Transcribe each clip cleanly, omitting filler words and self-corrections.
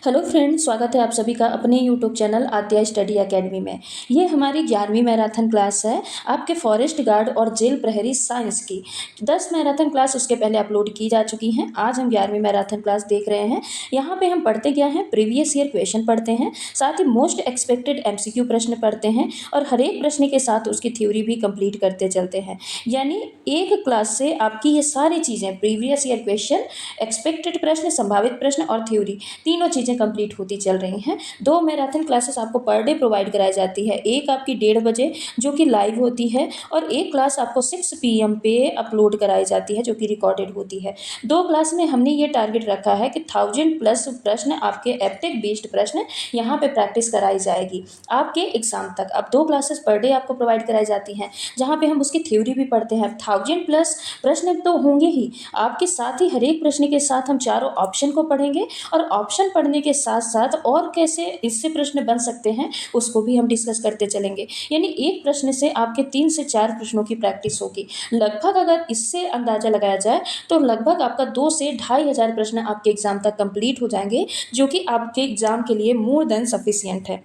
Hello friends, स्वागत है आप सभी का अपने यूट्यूब चैनल आद्या स्टडी एकेडमी में। ये हमारी 11वीं मैराथन क्लास है आपके फॉरेस्ट गार्ड और जेल प्रहरी साइंस की। 10 मैराथन क्लास उसके पहले अपलोड की जा चुकी हैं। आज हम 11वीं मैराथन क्लास देख रहे हैं। यहाँ पे हम पढ़ते क्या हैं, प्रीवियस ईयर क्वेश्चन पढ़ते हैं, साथ ही मोस्ट एक्सपेक्टेड एमसीक्यू प्रश्न पढ़ते हैं और हर एक प्रश्न के साथ उसकी थ्योरी भी कंप्लीट करते चलते हैं। यानी एक क्लास से आपकी ये सारी चीज़ें, प्रीवियस ईयर क्वेश्चन, एक्सपेक्टेड प्रश्न, संभावित प्रश्न और थ्योरी, तीनों चीज़ें कंप्लीट होती चल रही हैं। 2 मैराथन क्लासेस आपको पर डे प्रोवाइड कराई जाती है। एक आपकी 1:30 बजे जो कि लाइव होती है और एक क्लास आपको 6 PM पे अपलोड कराई जाती है जो कि रिकॉर्डेड होती है। 2 क्लास में हमने ये टारगेट रखा है कि 1000+ प्रश्न, आपके एप्टेक बेस्ड प्रश्न यहाँ पे प्रैक्टिस कराई जाएगी आपके एग्जाम तक। अब 2 क्लासेस पर डे आपको प्रोवाइड कराई जाती हैं जहाँ पे हम उसकी थ्योरी भी पढ़ते हैं। 1000+ प्रश्न तो होंगे ही, आपके साथ ही हर एक प्रश्न के साथ हम चारों ऑप्शन को पढ़ेंगे और ऑप्शन पढ़ने के साथ साथ और कैसे इससे प्रश्न बन सकते हैं उसको भी हम डिस्कस करते चलेंगे। यानी एक प्रश्न से आपके 3 से 4 प्रश्नों की प्रैक्टिस होगी। लगभग अगर इससे अंदाजा लगाया जाए तो लगभग आपका 2 से 2500 प्रश्न आपके एग्जाम तक कंप्लीट हो जाएंगे, जो कि आपके एग्जाम के लिए मोर देन सफिशियंट है।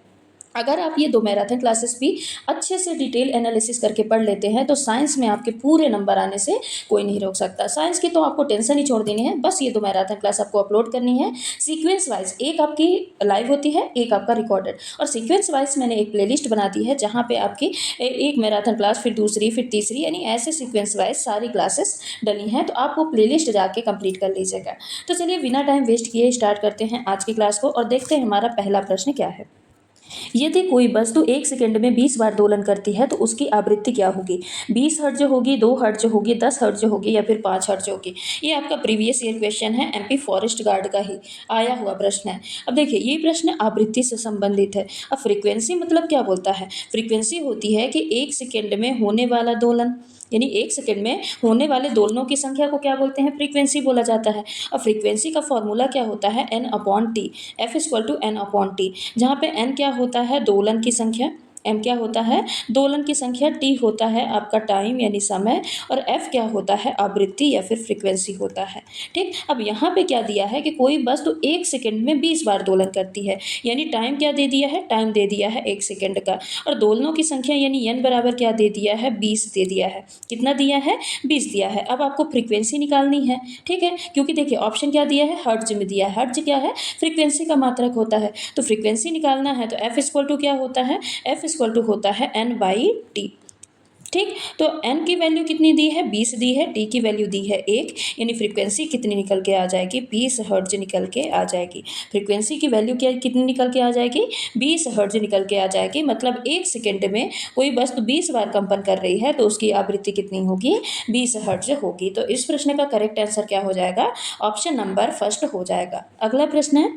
अगर आप ये 2 मैराथन क्लासेस भी अच्छे से डिटेल एनालिसिस करके पढ़ लेते हैं तो साइंस में आपके पूरे नंबर आने से कोई नहीं रोक सकता। साइंस की तो आपको टेंशन ही छोड़ देनी है, बस ये 2 मैराथन क्लास आपको अपलोड करनी है सीक्वेंस वाइज। एक आपकी लाइव होती है, एक आपका रिकॉर्डेड, और सीक्वेंस वाइज मैंने एक प्लेलिस्ट बना दी है जहाँ पे आपकी एक मैराथन क्लास, फिर दूसरी, फिर तीसरी, यानी ऐसे सीक्वेंस वाइज सारी क्लासेस डली हैं। तो आप वो प्लेलिस्ट जाके कंप्लीट कर लीजिएगा। तो चलिए बिना टाइम वेस्ट किए स्टार्ट करते हैं आज की क्लास को और देखते हैं हमारा पहला प्रश्न क्या है। यदि कोई वस्तु 1 सेकंड में 20 बार दोलन करती है तो उसकी आवृत्ति क्या होगी? 20 हर्ट्ज होगी, 2 हर्ट्ज होगी, 10 हर्ट्ज होगी या फिर 5 हर्ट्ज होगी? ये आपका प्रीवियस ईयर क्वेश्चन है, एमपी फॉरेस्ट गार्ड का ही आया हुआ प्रश्न है। अब देखिए, ये प्रश्न आवृत्ति से संबंधित है। अब फ्रीक्वेंसी मतलब क्या बोलता है? फ्रीक्वेंसी होती है कि 1 सेकंड में होने वाला दोलन, यानी 1 सेकंड में होने वाले दोलनों की संख्या को क्या बोलते हैं? फ्रीक्वेंसी बोला जाता है। अब फ्रीक्वेंसी का फॉर्मूला क्या होता है? N/T, F=N/T, जहाँ पे N क्या होता है? दोलन की संख्या, M क्या होता है? दोलन की संख्या, T होता है आपका टाइम यानी समय, और F क्या होता है? आवृत्ति या फिर फ्रीक्वेंसी होता है। ठीक, अब यहाँ पे क्या दिया है कि कोई वस्तु 1 सेकंड में 20 बार दोलन करती है, यानी टाइम क्या दे दिया है? टाइम दे दिया है 1 सेकंड का, और दोलनों की संख्या यानी N बराबर क्या दे दिया है? 20 दे दिया है। कितना दिया है? 20 दिया है। अब आपको फ्रीक्वेंसी निकालनी है, ठीक है, क्योंकि देखिए ऑप्शन क्या दिया है? हर्ट्ज में दिया है। हर्ट्ज क्या है? फ्रीक्वेंसी का मात्रक होता है। तो फ्रीक्वेंसी निकालना है तो F= क्या होता है? F= होता है N/T। ठीक, तो N की वैल्यू कितनी दी है? 20 दी है। T की वैल्यू दी है 1, यानी फ्रीक्वेंसी कितनी निकल के आ जाएगी? 20 हर्ट्ज निकल के आ जाएगी। फ्रीक्वेंसी की वैल्यू क्या, कितनी निकल के आ जाएगी? 20 हर्ट्ज निकल के आ जाएगी। मतलब 1 सेकंड में कोई वस्तु 20 बार कंपन कर रही है तो उसकी आवृत्ति कितनी होगी? 20 हर्ट्ज होगी। तो इस प्रश्न का करेक्ट आंसर क्या हो जाएगा? ऑप्शन नंबर फर्स्ट हो जाएगा। अगला प्रश्न है,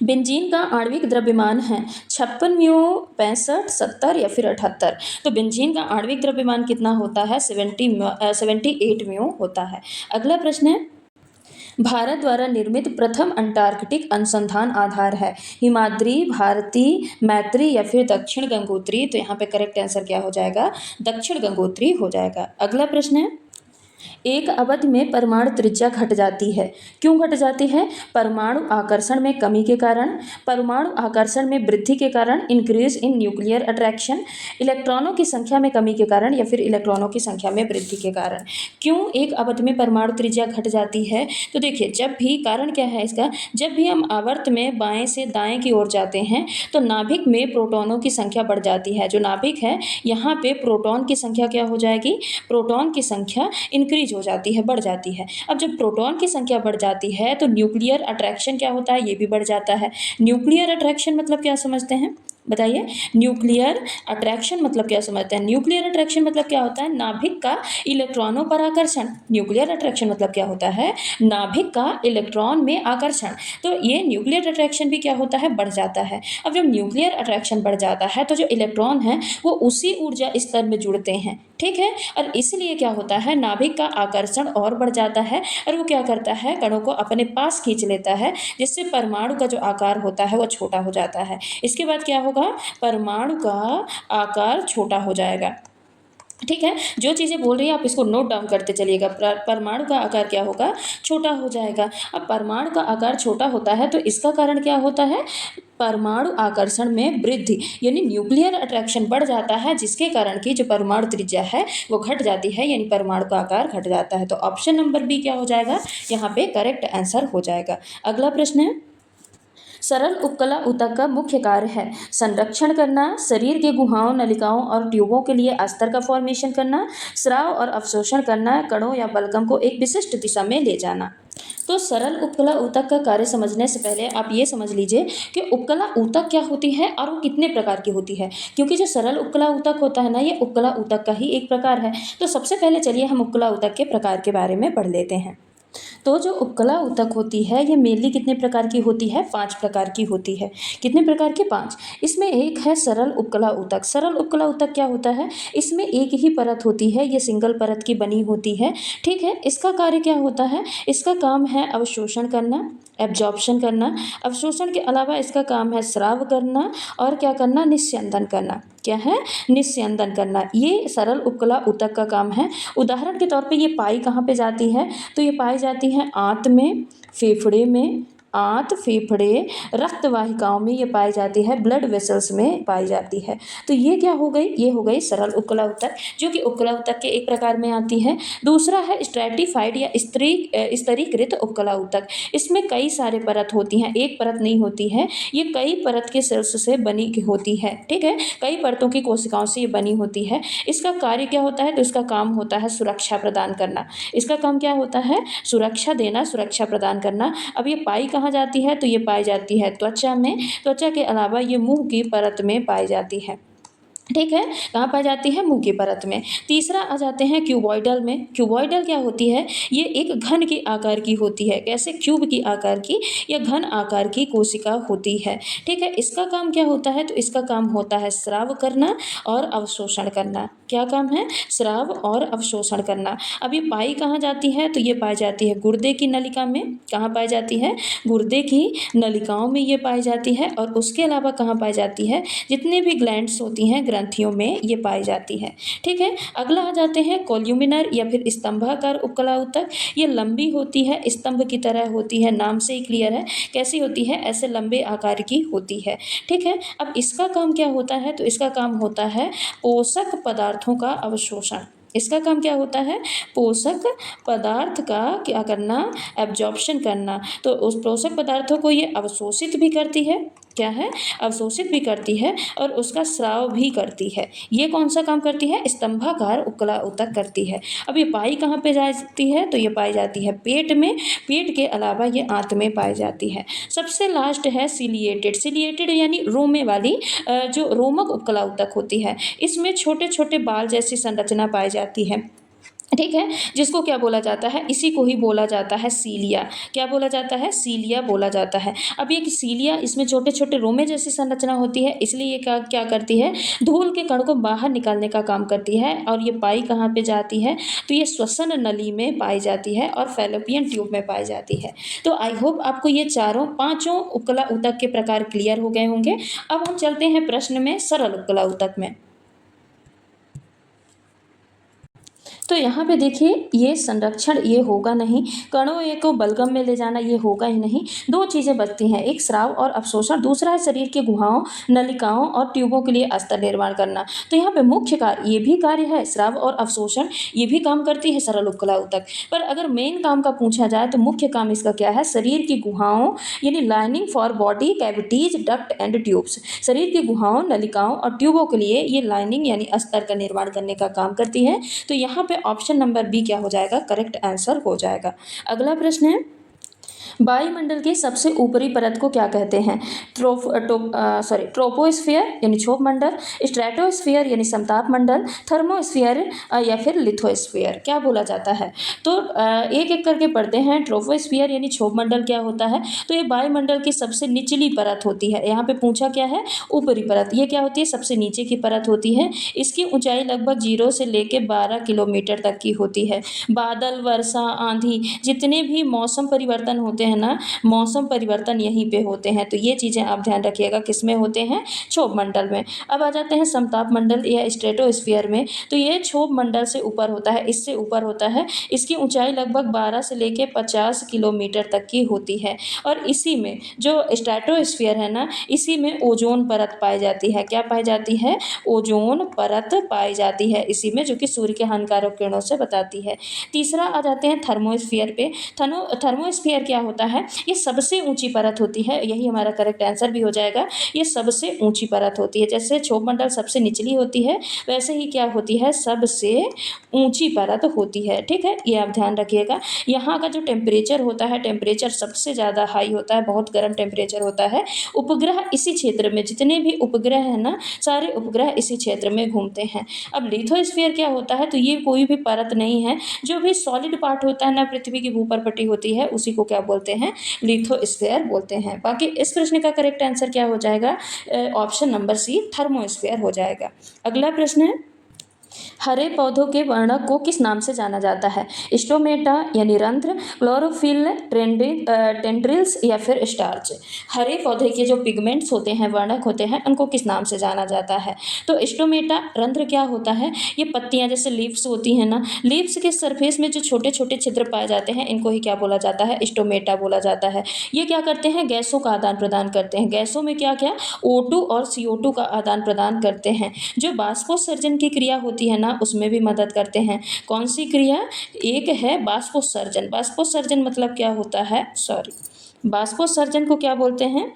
बेंजीन का आणविक द्रव्यमान है 56 म्यू, 65, 70 या फिर 78? तो बेंजीन का आणविक द्रव्यमान कितना होता है? 78 म्यू होता है। अगला प्रश्न है, भारत द्वारा निर्मित प्रथम अंटार्कटिक अनुसंधान आधार है हिमाद्री, भारती, मैत्री या फिर दक्षिण गंगोत्री? तो यहाँ पे करेक्ट आंसर क्या हो जाएगा? दक्षिण गंगोत्री हो जाएगा। अगला प्रश्न है, एक अवधि में परमाणु त्रिज्या घट जाती है, क्यों घट जाती है? परमाणु आकर्षण में कमी के कारण, परमाणु आकर्षण में वृद्धि के कारण, इंक्रीज इन न्यूक्लियर अट्रैक्शन, इलेक्ट्रॉनों की संख्या में कमी के कारण या फिर इलेक्ट्रॉनों की संख्या में वृद्धि के कारण? क्यों एक अवधि में परमाणु त्रिज्या घट जाती है? तो देखिए, जब भी, कारण क्या है इसका, जब भी हम आवर्त में बाएं से दाएं की ओर जाते हैं तो नाभिक में प्रोटॉनों की संख्या बढ़ जाती है। जो नाभिक है यहाँ पे प्रोटॉन की संख्या क्या हो जाएगी? प्रोटॉन की संख्या इंक्रीज हो जाती है, बढ़ जाती है। अब जब प्रोटॉन की संख्या बढ़ जाती है तो न्यूक्लियर अट्रैक्शन क्या होता है? ये भी बढ़ जाता है। न्यूक्लियर अट्रैक्शन मतलब क्या समझते हैं? बताइए, न्यूक्लियर अट्रैक्शन मतलब क्या समझते हैं? न्यूक्लियर अट्रैक्शन मतलब क्या होता है? नाभिक का इलेक्ट्रॉनों पर आकर्षण। न्यूक्लियर अट्रैक्शन मतलब क्या होता है? नाभिक का इलेक्ट्रॉन में आकर्षण। तो ये न्यूक्लियर अट्रैक्शन भी क्या होता है? बढ़ जाता है। अब जब न्यूक्लियर अट्रैक्शन बढ़ जाता है तो जो इलेक्ट्रॉन है वो उसी ऊर्जा स्तर में जुड़ते हैं, ठीक है, और इसलिए क्या होता है? नाभिक का आकर्षण और बढ़ जाता है और वो क्या करता है? कणों को अपने पास खींच लेता है, जिससे परमाणु का जो आकार होता है वो छोटा हो जाता है। इसके बाद क्या होगा? परमाणु का आकार छोटा हो जाएगा। ठीक है, जो चीज़ें बोल रही है आप इसको नोट डाउन करते चलिएगा। परमाणु का आकार क्या होगा, छोटा हो जाएगा। अब परमाणु का आकार छोटा होता है तो इसका कारण क्या होता है, परमाणु आकर्षण में वृद्धि यानी न्यूक्लियर अट्रैक्शन बढ़ जाता है, जिसके कारण की जो परमाणु त्रिज्या है वो घट जाती है, यानी परमाणु का आकार घट जाता है। तो ऑप्शन नंबर बी क्या हो जाएगा, यहाँ पे करेक्ट आंसर हो जाएगा। अगला प्रश्न है, सरल उपकला ऊतक का मुख्य कार्य है संरक्षण करना, शरीर के गुहाओं, नलिकाओं और ट्यूबों के लिए अस्तर का फॉर्मेशन करना, स्राव और अवशोषण करना, कणों या बलगम को एक विशिष्ट दिशा में ले जाना। तो सरल उपकला ऊतक का कार्य समझने से पहले आप ये समझ लीजिए कि उपकला ऊतक क्या होती है और वो कितने प्रकार की होती है, क्योंकि जो सरल उपकला ऊतक होता है ना, ये उपकला ऊतक का ही एक प्रकार है। तो सबसे पहले चलिए हम उपकला ऊतक के प्रकार के बारे में पढ़ लेते हैं। तो जो उपकला ऊतक होती है ये मेनली कितने प्रकार की होती है, 5 प्रकार की होती है। कितने प्रकार की, 5। इसमें एक है सरल उपकला ऊतक। सरल उपकला ऊतक क्या होता है, इसमें एक ही परत होती है, ये सिंगल परत की बनी होती है। ठीक है, इसका कार्य क्या होता है, इसका काम है अवशोषण करना, एब्जॉर्प्शन करना। अवशोषण के अलावा इसका काम है स्राव करना और क्या करना, निस्यंदन करना। क्या है, निस्यंदन करना। ये सरल उपकला ऊतक का काम है। उदाहरण के तौर पे ये पाई कहाँ पे जाती है, तो ये पाई जाती है आंत में, फेफड़े में, आंत, फेफड़े, रक्त वाहिकाओं में ये पाई जाती है, ब्लड वेसल्स में पाई जाती है। तो ये क्या हो गई, ये हो गई सरल उपकला ऊतक, जो कि उपकला ऊतक के एक प्रकार में आती है। दूसरा है स्ट्रैटिफाइड या स्तरीकृत उपकला ऊतक। इसमें कई सारे परत होती हैं, एक परत नहीं होती है, ये कई परत के सेल्स से बनी होती है। ठीक है, कई परतों की कोशिकाओं से ये बनी होती है। इसका कार्य क्या होता है, तो इसका काम होता है सुरक्षा प्रदान करना। इसका काम क्या होता है, सुरक्षा देना, सुरक्षा प्रदान करना। अब ये पाई कहाँ जाती है, तो ये पाई जाती है त्वचा में। त्वचा के अलावा ये मुंह की परत में पाई जाती है। ठीक है, कहाँ पाई जाती है, मुंह की परत में। तीसरा आ जाते हैं क्यूबॉइडल में। क्यूबॉइडल क्या होती है, ये एक घन के आकार की होती है। कैसे, क्यूब की आकार की या घन आकार की कोशिका होती है। ठीक है, इसका काम क्या होता है, तो इसका काम होता है स्राव करना और अवशोषण करना। क्या काम है, स्राव और अवशोषण करना। अब ये पाई कहाँ जाती है, तो ये पाई जाती है गुर्दे की नलिका में। कहाँ पाई जाती है, गुर्दे की नलिकाओं में ये पाई जाती है। और उसके अलावा कहाँ पाई जाती है, जितने भी ग्लैंड्स होती हैं, ग्रंथियों में ये पाई जाती है। ठीक है, अगला आ जाते हैं कोल्यूमिनर या फिर स्तंभाकार उपकला ऊतक। ये लंबी होती है, स्तंभ की तरह होती है, नाम से ही क्लियर है कैसी होती है, ऐसे लंबे आकार की होती है। ठीक है, अब इसका काम क्या होता है, तो इसका काम होता है पोषक पदार्थों का अवशोषण। इसका काम क्या होता है, पोषक पदार्थ का क्या करना, एब्जॉर्प्शन करना। तो उस पोषक पदार्थों को ये अवशोषित भी करती है। क्या है, अवशोषित भी करती है और उसका स्राव भी करती है। ये कौन सा काम करती है, स्तंभाकार उपकला ऊतक करती है। अब ये पाई कहाँ पे जाती है, तो ये पाई जाती है पेट में। पेट के अलावा ये आंत में पाई जाती है। सबसे लास्ट है सिलिएटेड। सिलिएटेड यानी रोमे वाली जो रोमक उपकला ऊतक होती है। इसमें छोटे छोटे बाल जैसी संरचना पाई जाती है। ठीक है, जिसको क्या बोला जाता है, इसी को ही बोला जाता है सीलिया। क्या बोला जाता है, सीलिया बोला जाता है। अब ये सीलिया, इसमें छोटे छोटे रोमे जैसी संरचना होती है, इसलिए ये क्या क्या करती है, धूल के कण को बाहर निकालने का काम करती है। और ये पाई कहाँ पे जाती है, तो ये श्वसन नली में पाई जाती है और फैलोपियन ट्यूब में पाई जाती है। तो आई होप आपको ये पांचों उपकला ऊतक के प्रकार क्लियर हो गए होंगे। अब हम चलते हैं प्रश्न में सरल उपकला ऊतक में। तो यहाँ पे देखिए, ये संरक्षण ये होगा नहीं, कणों को बलगम में ले जाना ये होगा ही नहीं। दो चीज़ें बचती हैं, एक स्राव और अवशोषण, दूसरा है शरीर के गुहाओं, नलिकाओं और ट्यूबों के लिए अस्तर निर्माण करना। तो यहाँ पे मुख्य कार्य ये भी कार्य है, स्राव और अवशोषण ये भी काम करती है सरल उपकला ऊतक। पर अगर मेन काम का पूछा जाए तो मुख्य काम इसका क्या है, शरीर की गुहाओं यानी lining for body cavities, duct and tubes. शरीर की गुहाओं, नलिकाओं और ट्यूबों के लिए ये लाइनिंग यानी अस्तर का निर्माण करने का काम करती है। तो यहाँ पे ऑप्शन नंबर बी क्या हो जाएगा, करेक्ट आंसर हो जाएगा। अगला प्रश्न है, वायुमंडल की सबसे ऊपरी परत को क्या कहते हैं, ट्रोपोस्फियर यानी क्षोभ मंडल, स्ट्रेटोस्फियर यानी समताप मंडल, थर्मोस्फियर या फिर लिथोस्फियर। क्या बोला जाता है, तो एक एक करके पढ़ते हैं। ट्रोपोस्फियर यानी क्षोभ मंडल क्या होता है, तो ये वायुमंडल की सबसे निचली परत होती है। यहाँ पे पूछा क्या है, ऊपरी परत। ये क्या होती है, सबसे नीचे की परत होती है। इसकी ऊंचाई लगभग 0 से लेके 12 किलोमीटर तक की होती है। बादल, वर्षा, आंधी, जितने भी मौसम परिवर्तन होते होते हैं ना, मौसम परिवर्तन यहीं पे होते हैं। तो ये चीज़ें आप ध्यान रखिएगा, किस में होते हैं, क्षोभ मंडल में। अब आ जाते हैं समताप मंडल या स्ट्रेटोस्फीयर में। तो ये क्षोभ मंडल से ऊपर होता है, इससे ऊपर होता है। इसकी ऊंचाई लगभग 12 से लेके 50 किलोमीटर तक की होती है। और इसी में जो स्ट्रेटोस्फीयर है ना, इसी में ओजोन परत पाई जाती है। क्या पाई जाती है, ओजोन परत पाई जाती है इसी में, जो कि सूर्य के हानिकारक किरणों से बताती है। तीसरा आ जाते हैं थर्मोस्फीयर पे। थर्मोस्फीयर क्या होता है, ये सबसे ऊंची परत होती है, यही हमारा करेक्ट आंसर भी हो जाएगा। ये सबसे ऊंची परत होती है, जैसे क्षोभ मंडल सबसे निचली होती है, वैसे ही क्या होती है, सबसे ऊंची परत होती है। ठीक है, ये आप ध्यान रखिएगा। यहाँ का जो टेम्परेचर होता है, टेम्परेचर सबसे ज़्यादा हाई होता है, बहुत गर्म टेम्परेचर होता है। उपग्रह इसी क्षेत्र में, जितने भी उपग्रह हैं ना, सारे उपग्रह इसी क्षेत्र में घूमते हैं। अब लिथोस्फीयर क्या होता है, तो ये कोई भी परत नहीं है, जो भी सॉलिड पार्ट होता है ना, पृथ्वी की भूपर पट्टी होती है, उसी को क्या बोलते हैं, लिथोस्फीयर बोलते हैं। बाकी इस प्रश्न का करेक्ट आंसर क्या हो जाएगा, ऑप्शन नंबर सी, थर्मोस्फीयर हो जाएगा। अगला प्रश्न है, हरे पौधों के वर्णक को किस नाम से जाना जाता है, स्टोमेटा यानी रंध्र, क्लोरोफिल, टेंड्रिल्स या फिर स्टार्च। हरे पौधे के जो पिगमेंट्स होते हैं, वर्णक होते हैं, उनको किस नाम से जाना जाता है, तो स्टोमेटा, रंध्र क्या होता है, ये पत्तियां जैसे लीव्स होती हैं ना, लीव्स के सरफेस में जो छोटे छोटे छिद्र पाए जाते हैं, इनको ही क्या बोला जाता है, स्टोमेटा बोला जाता है। ये क्या करते हैं, गैसों का आदान प्रदान करते हैं। गैसों में क्या क्या, O2 और CO2 का आदान प्रदान करते हैं। जो बाष्पोत्सर्जन की क्रिया होती है ना, उसमें भी मदद करते हैं। कौन सी क्रिया, एक है बाष्पोत्सर्जन। बाष्पोत्सर्जन मतलब क्या होता है, बाष्पोत्सर्जन को क्या बोलते हैं,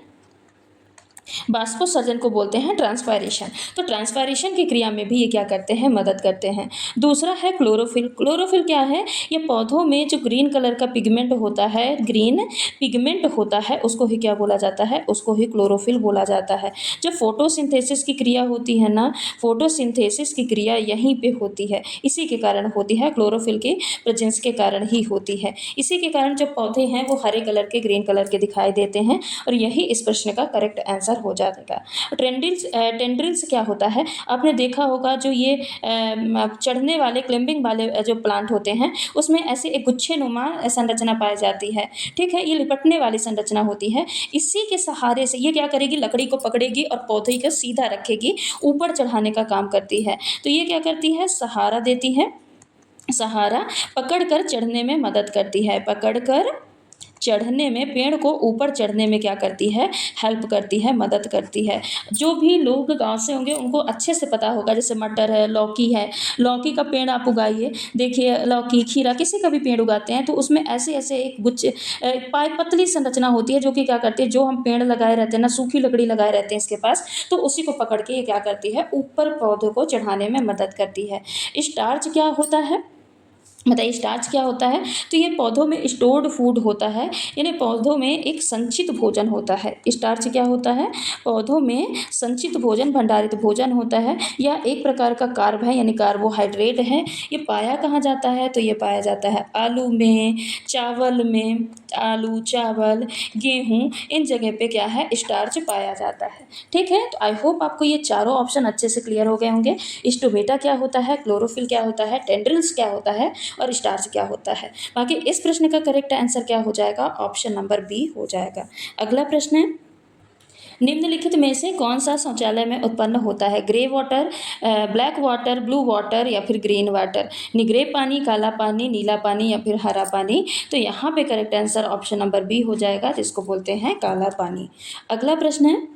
बाष्पोत्सर्जन को बोलते हैं ट्रांसपायरेशन। तो ट्रांसपायरेशन की क्रिया में भी ये क्या करते हैं, मदद करते हैं। दूसरा है क्लोरोफिल। क्लोरोफिल क्या है, ये पौधों में जो ग्रीन कलर का पिगमेंट होता है, ग्रीन पिगमेंट होता है, उसको ही क्या बोला जाता है, उसको ही क्लोरोफिल बोला जाता है। जब फोटोसिंथेसिस की क्रिया होती है ना, फोटोसिंथेसिस की क्रिया यहीं पे होती है, इसी के कारण होती है, क्लोरोफिल के प्रेजेंस के कारण ही होती है। इसी के कारण जो पौधे हैं वो हरे कलर के, ग्रीन कलर के दिखाई देते हैं, और यही इस प्रश्न का करेक्ट आंसर हो जाएगा। टेंड्रिल्स क्या होता है, आपने देखा होगा, जो ये चढ़ने वाले, क्लाइंबिंग वाले जो प्लांट होते हैं, उसमें ऐसे एक गुच्छे नुमा संरचना पाई जाती है। ठीक है, ये लिपटने वाली संरचना होती है। इसी के सहारे से ये क्या करेगी, लकड़ी को पकड़ेगी और पौधे को सीधा रखेगी, ऊपर चढ़ाने का काम करती है। तो ये क्या करती है, सहारा देती है, सहारा पकड़कर चढ़ने में मदद करती है, पकड़कर चढ़ने में, पेड़ को ऊपर चढ़ने में क्या करती है, हेल्प करती है, मदद करती है। जो भी लोग गांव से होंगे उनको अच्छे से पता होगा, जैसे मटर है, लौकी है, लौकी का पेड़ आप उगाइए, देखिए लौकी, खीरा, किसी का भी पेड़ उगाते हैं तो उसमें ऐसे ऐसे एक गुच्छे, पतली संरचना होती है, जो कि क्या करती है, जो हम पेड़ लगाए रहते हैं ना, सूखी लकड़ी लगाए रहते हैं इसके पास, तो उसी को पकड़ के ये क्या करती है, ऊपर पौधों को चढ़ाने में मदद करती है। स्टार्च क्या होता है, बताइए, स्टार्च क्या होता है, तो ये पौधों में स्टोर्ड फूड होता है, यानी पौधों में एक संचित भोजन होता है। स्टार्च क्या होता है, पौधों में संचित भोजन, भंडारित भोजन होता है, या एक प्रकार का कार्ब है, यानी कार्बोहाइड्रेट है। ये पाया कहाँ जाता है, तो ये पाया जाता है आलू में, चावल में, आलू, चावल, गेहूँ, इन जगह पे क्या है, स्टार्च पाया जाता है। ठीक है, तो आई होप आपको ये चारों ऑप्शन अच्छे से क्लियर हो गए होंगे। स्टोमेटा क्या होता है, क्लोरोफिल क्या होता है, टेंड्रिल्स क्या होता है, और स्टार्च क्या होता है। बाकी इस प्रश्न का करेक्ट आंसर क्या हो जाएगा, ऑप्शन नंबर बी हो जाएगा। अगला प्रश्न है, निम्नलिखित में से कौन सा शौचालय में उत्पन्न होता है, grey water, black water, blue water या फिर ग्रीन वाटर, ग्रे पानी, काला पानी, नीला पानी या फिर हरा पानी। तो यहाँ पे correct answer option number B हो जाएगा, जिसको बोलते हैं काला पानी। अगला प्रश्न है,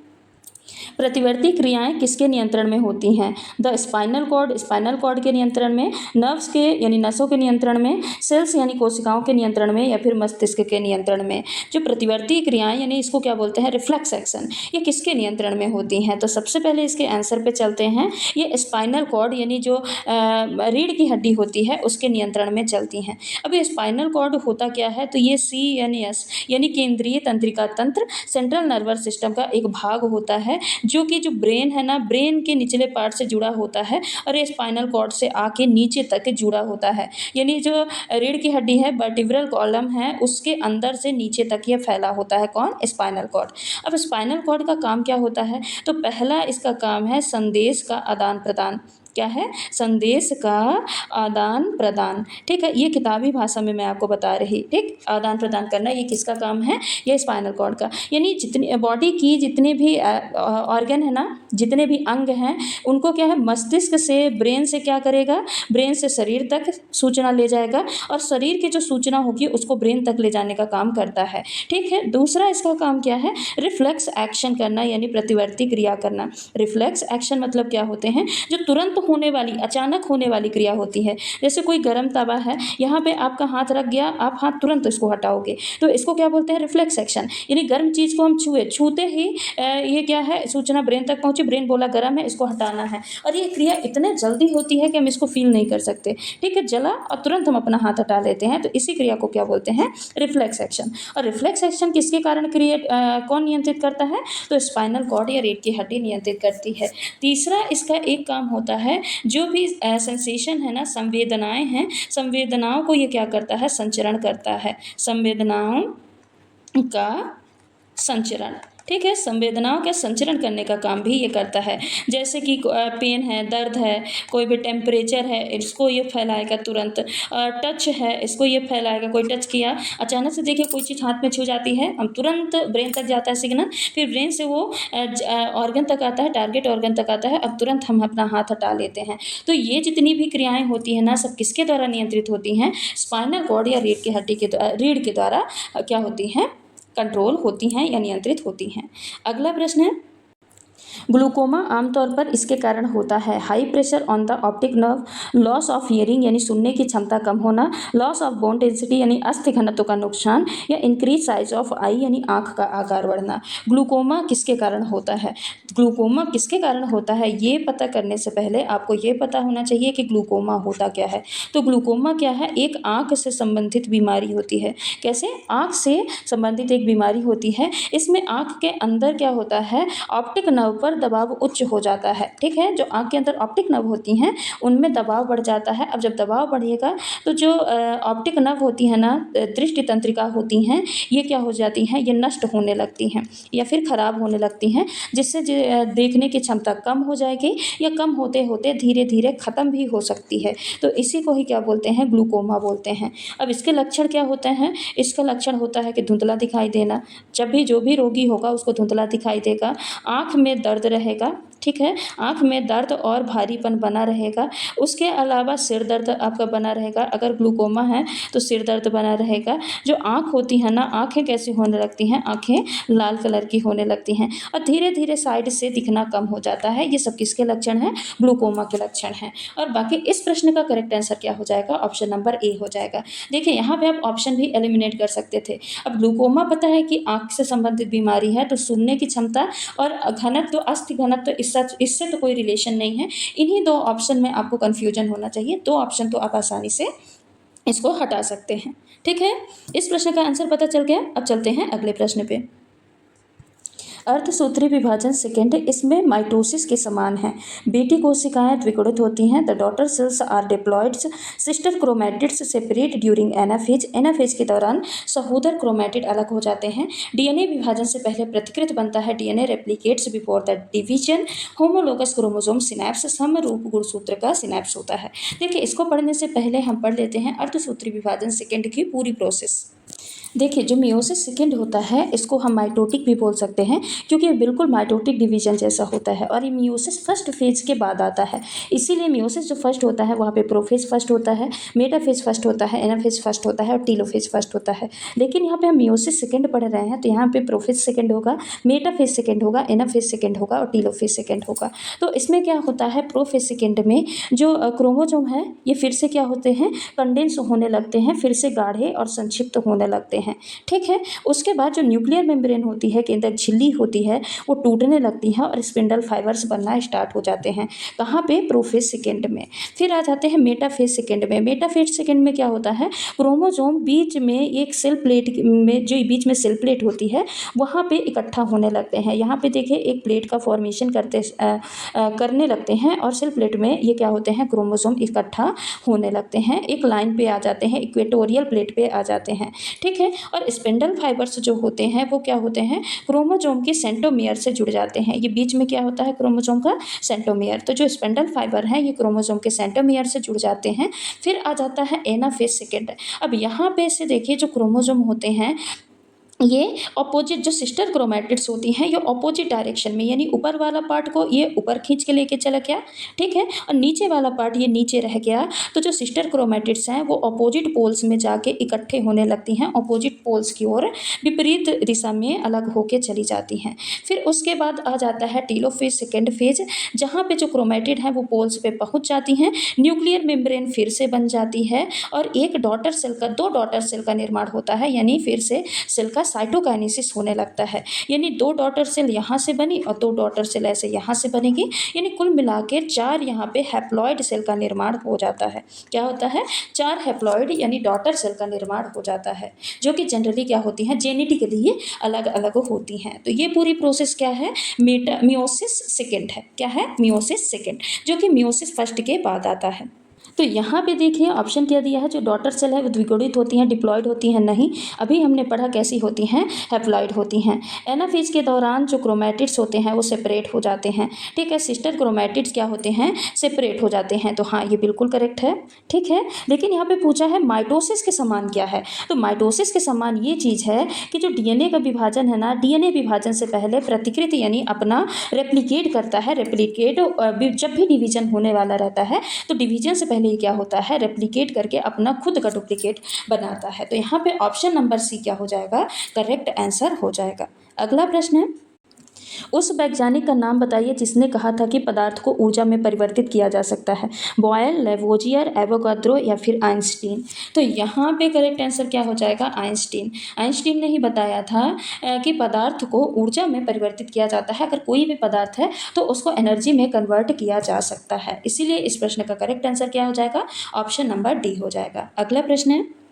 प्रतिवर्ती क्रियाएं किसके नियंत्रण में होती हैं, the spinal cord, spinal cord के नियंत्रण में, नर्व्स के यानी नसों के नियंत्रण में, सेल्स यानी कोशिकाओं के नियंत्रण में, या फिर मस्तिष्क के नियंत्रण में। जो प्रतिवर्ती क्रियाएं, यानी इसको क्या बोलते हैं, रिफ्लेक्स एक्शन, ये किसके नियंत्रण में होती हैं, तो सबसे पहले इसके आंसर पे चलते हैं। ये स्पाइनल कॉर्ड यानी जो रीढ़ की हड्डी होती है उसके नियंत्रण में चलती हैं। अब ये स्पाइनल कॉर्ड होता क्या है, तो ये CNS यानी केंद्रीय तंत्रिका तंत्र, सेंट्रल नर्वस सिस्टम का एक भाग होता है, जो कि जो ब्रेन है ना, ब्रेन के निचले पार्ट से जुड़ा होता है, और ये स्पाइनल कॉर्ड से आके नीचे तक जुड़ा होता है। यानी जो रीढ़ की हड्डी है, वर्टिब्रल कॉलम है, उसके अंदर से नीचे तक ये फैला होता है, कौन, स्पाइनल कॉर्ड। अब स्पाइनल कॉर्ड का काम क्या होता है, तो पहला इसका काम है संदेश का आदान प्रदान, क्या है, संदेश का आदान प्रदान। ठीक है, ये किताबी भाषा में मैं आपको बता रही, ठीक, आदान प्रदान करना ये किसका काम है, ये स्पाइनल कॉर्ड का। यानी जितनी बॉडी की जितने भी ऑर्गन है ना, जितने भी अंग हैं, उनको क्या है, मस्तिष्क से ब्रेन से क्या करेगा, ब्रेन से शरीर तक सूचना ले जाएगा और शरीर की जो सूचना होगी उसको ब्रेन तक ले जाने का काम करता है। ठीक है, दूसरा इसका काम क्या है, रिफ्लेक्स एक्शन करना यानी प्रतिवर्ती क्रिया करना। रिफ्लेक्स एक्शन मतलब क्या होते हैं, जो तुरंत होने वाली, अचानक होने वाली क्रिया होती है। जैसे कोई गर्म तवा है, यहाँ पे आपका हाथ रख गया, आप हाथ तुरंत इसको हटाओगे, तो इसको क्या बोलते हैं, रिफ्लेक्स एक्शन। यानी गर्म चीज़ को हम छूते ही ये क्या है, सूचना ब्रेन तक पहुंची, ब्रेन बोला गर्म है, इसको हटाना है, और ये क्रिया इतने जल्दी होती है कि हम इसको फील नहीं कर सकते। ठीक है, जला और तुरंत हम अपना हाथ हटा लेते हैं, तो इसी क्रिया को क्या बोलते हैं, रिफ्लेक्स एक्शन। और रिफ्लेक्स एक्शन किसके कारण कौन नियंत्रित करता है, तो स्पाइनल कॉर्ड या रीढ़ की हड्डी नियंत्रित करती है। तीसरा इसका एक काम होता है, जो भी सेंसेशन है ना, संवेदनाएं हैं, संवेदनाओं को ये क्या करता है, संचरण करता है, संवेदनाओं का संचरण। ठीक है, संवेदनाओं का संचरण करने का काम भी ये करता है। जैसे कि पेन है, दर्द है, कोई भी टेम्परेचर है, इसको ये फैलाएगा तुरंत। टच है, इसको ये फैलाएगा, कोई टच किया, अचानक से देखिए कोई चीज़ हाथ में छू जाती है, हम तुरंत ब्रेन तक जाता है सिग्नल, फिर ब्रेन से वो ऑर्गन तक आता है, टारगेट ऑर्गन तक आता है, अब तुरंत हम अपना हाथ हटा लेते हैं। तो ये जितनी भी क्रियाएँ होती हैं ना, सब किसके द्वारा नियंत्रित होती हैं, स्पाइनल कॉर्ड या रीढ़ के द्वारा क्या होती हैं, कंट्रोल होती हैं या नियंत्रित होती हैं। अगला प्रश्न है, ग्लूकोमा आमतौर पर इसके कारण होता है, high pressure on the optic nerve, loss of hearing यानी सुनने की क्षमता कम होना, लॉस ऑफ बोन डेंसिटी यानी अस्थि घनत्व का नुकसान, या इंक्रीज साइज ऑफ आई यानी आँख का आकार बढ़ना। ग्लूकोमा किसके कारण होता है, ग्लूकोमा किसके कारण होता है, ये पता करने से पहले आपको ये पता होना चाहिए कि ग्लूकोमा होता क्या है। तो ग्लूकोमा क्या है, एक आँख से संबंधित बीमारी होती है। कैसे, आँख से संबंधित एक बीमारी होती है। इसमें आँख के अंदर क्या होता है, ऑप्टिक नर्व पर दबाव उच्च हो जाता है। ठीक है, जो आँख के अंदर ऑप्टिक नर्व होती हैं उनमें दबाव बढ़ जाता है। अब जब दबाव बढ़ेगा तो जो ऑप्टिक नर्व होती है ना, दृष्टि तंत्रिका होती हैं, ये क्या हो जाती हैं, ये नष्ट होने लगती हैं या फिर ख़राब होने लगती हैं, जिससे देखने की क्षमता कम हो जाएगी या कम होते होते धीरे धीरे ख़त्म भी हो सकती है। तो इसी को ही क्या बोलते हैं, ग्लूकोमा बोलते हैं। अब इसके लक्षण क्या होते हैं, इसका लक्षण होता है कि धुंधला दिखाई देना, जब भी जो भी रोगी होगा उसको धुंधला दिखाई देगा, आँख में दर्द रहेगा। ठीक है, आँख में दर्द और भारीपन बना रहेगा। उसके अलावा सिर दर्द आपका बना रहेगा, अगर ग्लूकोमा है तो सिर दर्द बना रहेगा। जो आँख होती है ना, आँखें कैसी होने लगती हैं, आँखें लाल कलर की होने लगती हैं और धीरे धीरे साइड से दिखना कम हो जाता है। ये सब किसके लक्षण हैं, ग्लूकोमा के लक्षण हैं। और बाकी इस प्रश्न का करेक्ट आंसर क्या हो जाएगा, ऑप्शन नंबर ए हो जाएगा। देखिए यहाँ पे आप ऑप्शन भी एलिमिनेट कर सकते थे। अब ग्लूकोमा पता है कि आँख से संबंधित बीमारी है, तो सुनने की क्षमता और घनत्व, अस्थि घनत्व, इससे तो कोई रिलेशन नहीं है। इन्हीं दो ऑप्शन में आपको कन्फ्यूजन होना चाहिए, दो ऑप्शन तो आप आसानी से इसको हटा सकते हैं। ठीक है, इस प्रश्न का आंसर पता चल गया। अब चलते हैं अगले प्रश्न पे। अर्धसूत्री विभाजन सेकेंड, इसमें माइटोसिस के समान है। बेटी कोशिकाएं द्विगुणित होती हैं, the daughter cells are diploid, sister chromatids separate during anaphase, anaphase के दौरान सहोदर क्रोमैटिड अलग हो जाते हैं। डीएनए विभाजन से पहले प्रतिकृत बनता है, DNA replicates before the division, homologous chromosome synapse, समरूप गुणसूत्र का सिनैप्स होता है। देखिए इसको पढ़ने से पहले हम पढ़ लेते हैं अर्धसूत्री विभाजन सेकेंड की पूरी प्रोसेस। देखिए जो मियोसिस सेकेंड होता है इसको हम माइटोटिक भी बोल सकते हैं, क्योंकि ये बिल्कुल माइटोटिक डिवीजन जैसा होता है, और ये मियोसिस फर्स्ट फेज के बाद आता है। इसीलिए मियोसिस जो फर्स्ट होता है वहाँ पे प्रोफेज फर्स्ट होता है, मेटाफेज फर्स्ट होता है, एनाफेज फर्स्ट होता है और टीलोफेज फर्स्ट होता है। लेकिन यहाँ पे हम मियोसिस सेकेंड पढ़ रहे हैं, तो यहाँ पे प्रोफेज सेकेंड होगा, मेटाफेज सेकेंड होगा, एनाफेज सेकेंड होगा और टीलोफेज सेकेंड होगा। तो इसमें क्या होता है, प्रोफेज सेकेंड में जो क्रोमोसोम है ये फिर से क्या होते हैं, कंडेंस होने लगते हैं, फिर से गाढ़े और संक्षिप्त होने लगते हैं। ठीक है, उसके बाद जो न्यूक्लियर मेम्ब्रेन होती है, केंद्रक झिल्ली होती है, वो टूटने लगती है और स्पिंडल फाइबर्स बनना स्टार्ट हो जाते हैं। कहाँ पे, प्रोफेज सेकेंड में। फिर आ जाते हैं मेटाफेज सेकेंड में। मेटाफेज सेकेंड में क्या होता है, क्रोमोसोम बीच में एक सेल प्लेट में, जो बीच में सेल प्लेट होती है वहाँ पे इकट्ठा होने लगते हैं। यहाँ पे देखिए एक प्लेट का फॉर्मेशन करने लगते हैं और सेल प्लेट में ये क्या होते हैं, क्रोमोसोम इकट्ठा होने लगते हैं, एक लाइन पे आ जाते हैं, इक्वेटोरियल प्लेट पे आ जाते हैं। ठीक है, और स्पिंडल फाइबर्स जो होते हैं वो क्या होते हैं, क्रोमोसोम के सेंट्रोमियर से जुड़ जाते हैं। ये बीच में क्या होता है, क्रोमोसोम का सेंट्रोमियर। तो जो स्पिंडल फाइबर है ये क्रोमोसोम के सेंट्रोमियर से जुड़ जाते हैं। फिर आ जाता है एनाफेज सेकेंड। अब यहाँ पे से देखिए जो क्रोमोसोम होते हैं ये ऑपोजिट, जो सिस्टर क्रोमैटिड्स होती हैं ये ऑपोजिट डायरेक्शन में, यानी ऊपर वाला पार्ट को ये ऊपर खींच के लेके चला गया, ठीक है, और नीचे वाला पार्ट ये नीचे रह गया। तो जो सिस्टर क्रोमैटिड्स हैं वो ऑपोजिट पोल्स में जाके इकट्ठे होने लगती हैं, ऑपोजिट पोल्स की ओर विपरीत दिशा में अलग होके चली जाती हैं। फिर उसके बाद आ जाता है टीलोफेज सेकेंड फेज, जहाँ पे जो क्रोमैटिड है वो पोल्स पे पहुँच जाती हैं, न्यूक्लियर मेम्ब्रेन फिर से बन जाती है और एक डॉटर सेल का, दो डॉटर सेल का निर्माण होता है, यानी फिर से सेल का साइटोकाइनेसिस होने लगता है। यानी दो डॉटर सेल यहाँ से बनी और दो डॉटर सेल ऐसे यहाँ से बनेगी, यानी कुल मिला के 4 यहाँ पे हैप्लॉइड सेल का निर्माण हो जाता है। क्या होता है, 4 हैप्लॉइड यानी डॉटर सेल का निर्माण हो जाता है, जो कि जनरली क्या होती हैं, जेनेटिकली अलग अलग होती हैं। तो ये पूरी प्रोसेस क्या है, मियोसिस सेकेंड है। क्या है, मियोसिस सेकेंड, जो कि मियोसिस फर्स्ट के बाद आता है। तो यहाँ पे देखिए ऑप्शन क्या दिया है, जो डॉटर सेल है वो द्विगुणित होती हैं, डिप्लॉयड होती हैं, नहीं, अभी हमने पढ़ा कैसी होती हैं, हैप्लॉइड होती हैं। एनाफेज के दौरान जो क्रोमैटिड्स होते हैं वो सेपरेट हो जाते हैं, ठीक है, सिस्टर क्रोमैटिड्स क्या होते हैं, सेपरेट हो जाते हैं। तो हाँ ये बिल्कुल करेक्ट है, ठीक है। लेकिन यहाँ पे पूछा है माइटोसिस के समान क्या है, तो माइटोसिस के समान ये चीज़ है कि जो डीएनए का विभाजन है ना, डीएनए विभाजन से पहले प्रतिकृति यानी अपना रेप्लिकेट करता है, रेप्लिकेट जब भी डिवीजन होने वाला रहता है तो डिवीजन से पहले ये क्या होता है, रेप्लिकेट करके अपना खुद का डुप्लीकेट बनाता है। तो यहाँ पे ऑप्शन नंबर सी क्या हो जाएगा, करेक्ट आंसर हो जाएगा। अगला प्रश्न है, उस वैज्ञानिक का नाम बताइए जिसने कहा था कि पदार्थ को ऊर्जा में परिवर्तित किया जा सकता है। बॉयल, लेवोजियर, एवोगाद्रो या फिर आइंस्टीन। तो यहाँ पे करेक्ट आंसर क्या हो जाएगा, आइंस्टीन। आइंस्टीन ने ही बताया था कि पदार्थ को ऊर्जा में परिवर्तित किया जाता है, अगर कोई भी पदार्थ है तो उसको एनर्जी में कन्वर्ट किया जा सकता है। इसीलिए इस प्रश्न का करेक्ट आंसर क्या हो जाएगा, ऑप्शन नंबर डी हो जाएगा। अगला प्रश्न है,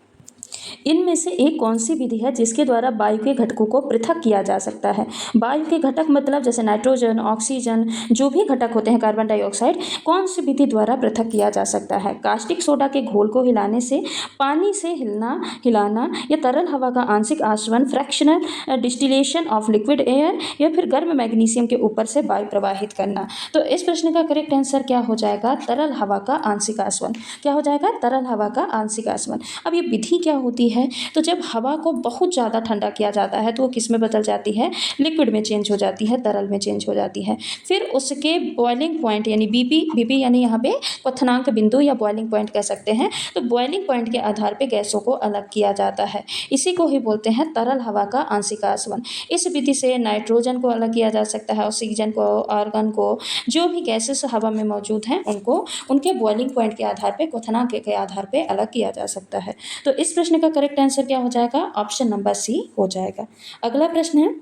इनमें से एक कौन सी विधि है जिसके द्वारा वायु के घटकों को पृथक किया जा सकता है। वायु के घटक मतलब जैसे नाइट्रोजन, ऑक्सीजन, जो भी घटक होते हैं, कार्बन डाइऑक्साइड, कौन सी विधि द्वारा पृथक किया जा सकता है। कास्टिक सोडा के घोल को हिलाने से, पानी से हिलाना या तरल हवा का आंशिक आसवन, fractional distillation of liquid air, या फिर गर्म मैग्नीशियम के ऊपर से वायु प्रवाहित करना। तो इस प्रश्न का करेक्ट आंसर क्या हो जाएगा, तरल हवा का आंशिक आसवन। क्या हो जाएगा, तरल हवा का आंशिक आसवन। अब ये विधि क्या होती है, तो जब हवा को बहुत ज़्यादा ठंडा किया जाता है तो वो किस में बदल जाती है, लिक्विड में चेंज हो जाती है, तरल में चेंज हो जाती है। फिर उसके बॉइलिंग पॉइंट यानी बीपी यानी यहाँ पे क्वथनांक बिंदु या बॉइलिंग पॉइंट कह सकते हैं, तो बॉइलिंग पॉइंट के आधार पे गैसों को अलग किया जाता है। इसी को ही बोलते हैं तरल हवा का आंशिक आसवन। इस विधि से नाइट्रोजन को अलग किया जा सकता है, ऑक्सीजन को, आर्गन को, जो भी गैसेस हवा में मौजूद हैं उनको उनके बॉइलिंग पॉइंट के आधार पे, क्वथनांक के आधार पे अलग किया जा सकता है। तो इस प्रश्न का करेक्ट आंसर क्या हो जाएगा, ऑप्शन नंबर सी हो जाएगा। अगला प्रश्न है,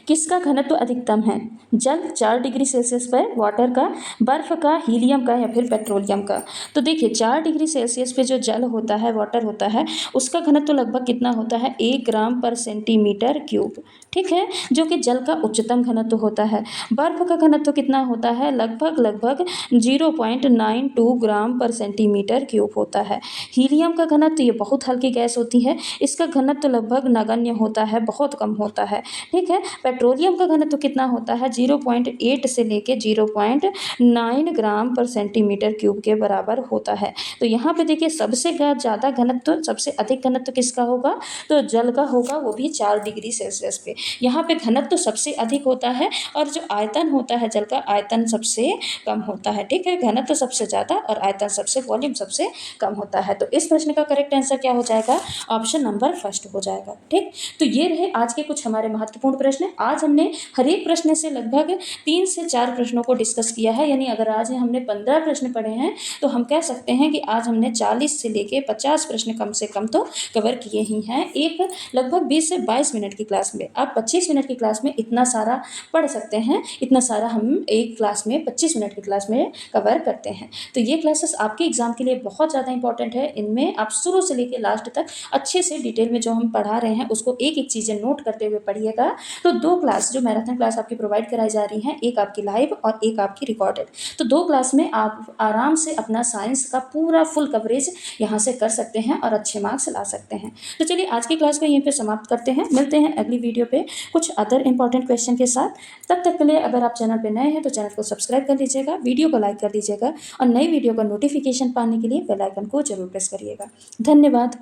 किसका घनत्व अधिकतम है, जल 4 डिग्री सेल्सियस पर, वाटर का, बर्फ का, हीलियम का या फिर पेट्रोलियम का। तो देखिए 4 डिग्री सेल्सियस पे जो जल होता है, वाटर होता है, उसका घनत्व लगभग कितना होता है, 1 ग्राम पर सेंटीमीटर क्यूब, ठीक है, जो कि जल का उच्चतम घनत्व होता है। बर्फ का घनत्व कितना होता है, लगभग 0.92 ग्राम पर सेंटीमीटर क्यूब होता है। हीलियम का घनत्व, ये बहुत हल्की गैस होती है, इसका घनत्व लगभग नगण्य होता है, बहुत कम होता है, ठीक है। पेट्रोलियम का घनत्व कितना होता है, 0.8 से लेके 0.9 ग्राम पर सेंटीमीटर क्यूब के बराबर होता है। तो यहाँ पे देखिए सबसे ज़्यादा घनत्व, सबसे अधिक घनत्व किसका होगा, तो जल का होगा, वो भी 4 डिग्री सेल्सियस पे। यहाँ पे घनत्व सबसे अधिक होता है और जो आयतन होता है जल का, आयतन सबसे कम होता है, ठीक है। घनत्व सबसे ज़्यादा और आयतन सबसे, वॉल्यूम सबसे कम होता है। तो इस प्रश्न का करेक्ट आंसर क्या हो जाएगा, ऑप्शन नंबर फर्स्ट हो जाएगा, ठीक। तो ये रहे आज के कुछ हमारे महत्वपूर्ण प्रश्न। आज हमने हर एक प्रश्न से लगभग 3 से 4 प्रश्नों को डिस्कस किया है, यानी अगर आज हमने 15 प्रश्न पढ़े हैं तो हम कह सकते हैं कि आज हमने 40 से लेके 50 प्रश्न कम से कम तो कवर किए ही हैं, एक लगभग 20 से 22 मिनट की क्लास में। आप 25 मिनट की क्लास में इतना सारा पढ़ सकते हैं, इतना सारा हम एक क्लास में 25 मिनट की क्लास में कवर करते हैं। तो ये क्लासेस आपके एग्जाम के लिए बहुत ज़्यादा इंपॉर्टेंट है। इनमें आप शुरू से लेकर लास्ट तक अच्छे से डिटेल में जो हम पढ़ा रहे हैं उसको एक एक चीज़ें नोट करते हुए पढ़िएगा, तो 2 क्लास जो मैराथन क्लास आपकी प्रोवाइड कराई जा रही हैं, एक आपकी लाइव और एक आपकी रिकॉर्डेड। तो 2 क्लास में आप आराम से अपना साइंस का पूरा फुल कवरेज यहाँ से कर सकते हैं और अच्छे मार्क्स ला सकते हैं। तो चलिए आज की क्लास को यहीं पे समाप्त करते हैं। मिलते हैं अगली वीडियो पे कुछ अदर इंपॉर्टेंट क्वेश्चन के साथ। तब तक के लिए अगर आप चैनल पे नए हैं तो चैनल को सब्सक्राइब कर लीजिएगा, वीडियो को लाइक कर दीजिएगा और नई वीडियो का नोटिफिकेशन पाने के लिए बेल आइकन को जरूर प्रेस करिएगा। धन्यवाद।